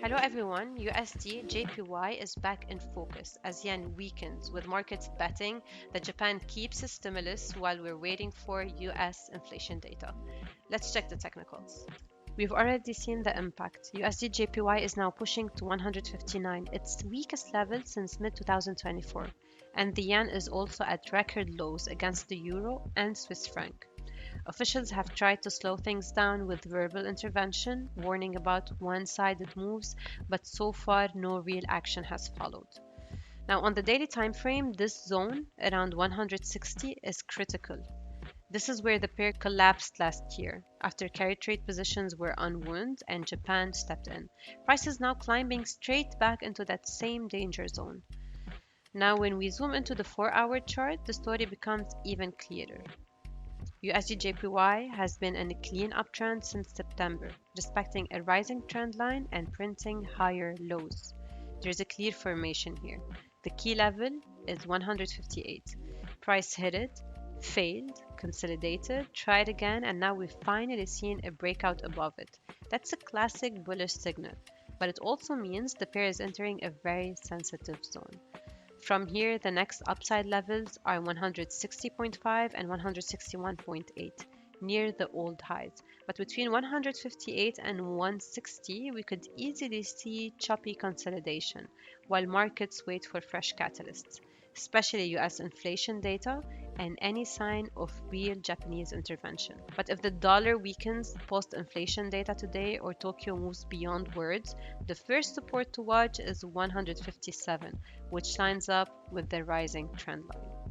Hello everyone, USD JPY is back in focus as yen weakens, with markets betting that Japan keeps its stimulus while we're waiting for US inflation data. Let's check the technicals. We've already seen the impact. USD JPY is now pushing to 159, its weakest level since mid 2024, and the yen is also at record lows against the euro and Swiss franc. Officials have tried to slow things down with verbal intervention, warning about one sided moves, but so far no real action has followed. Now, on the daily time frame, this zone around 160 is critical. This is where the pair collapsed last year after carry trade positions were unwound and Japan stepped in. Price is now climbing straight back into that same danger zone. Now, when we zoom into the 4-hour chart, the story becomes even clearer. USD/JPY has been in a clean uptrend since September, respecting a rising trend line and printing higher lows. There's a clear formation here. The key level is 158. Price hit it, failed, consolidated, tried again, and now we've finally seen a breakout above it. That's a classic bullish signal, but it also means the pair is entering a very sensitive zone. From here, the next upside levels are 160.5 and 161.8, near the old highs. But between 158 and 160, we could easily see choppy consolidation, while markets wait for fresh catalysts, especially US inflation data and any sign of real Japanese intervention. But if the dollar weakens post-inflation data today or Tokyo moves beyond words, the first support to watch is 157, which lines up with the rising trend line.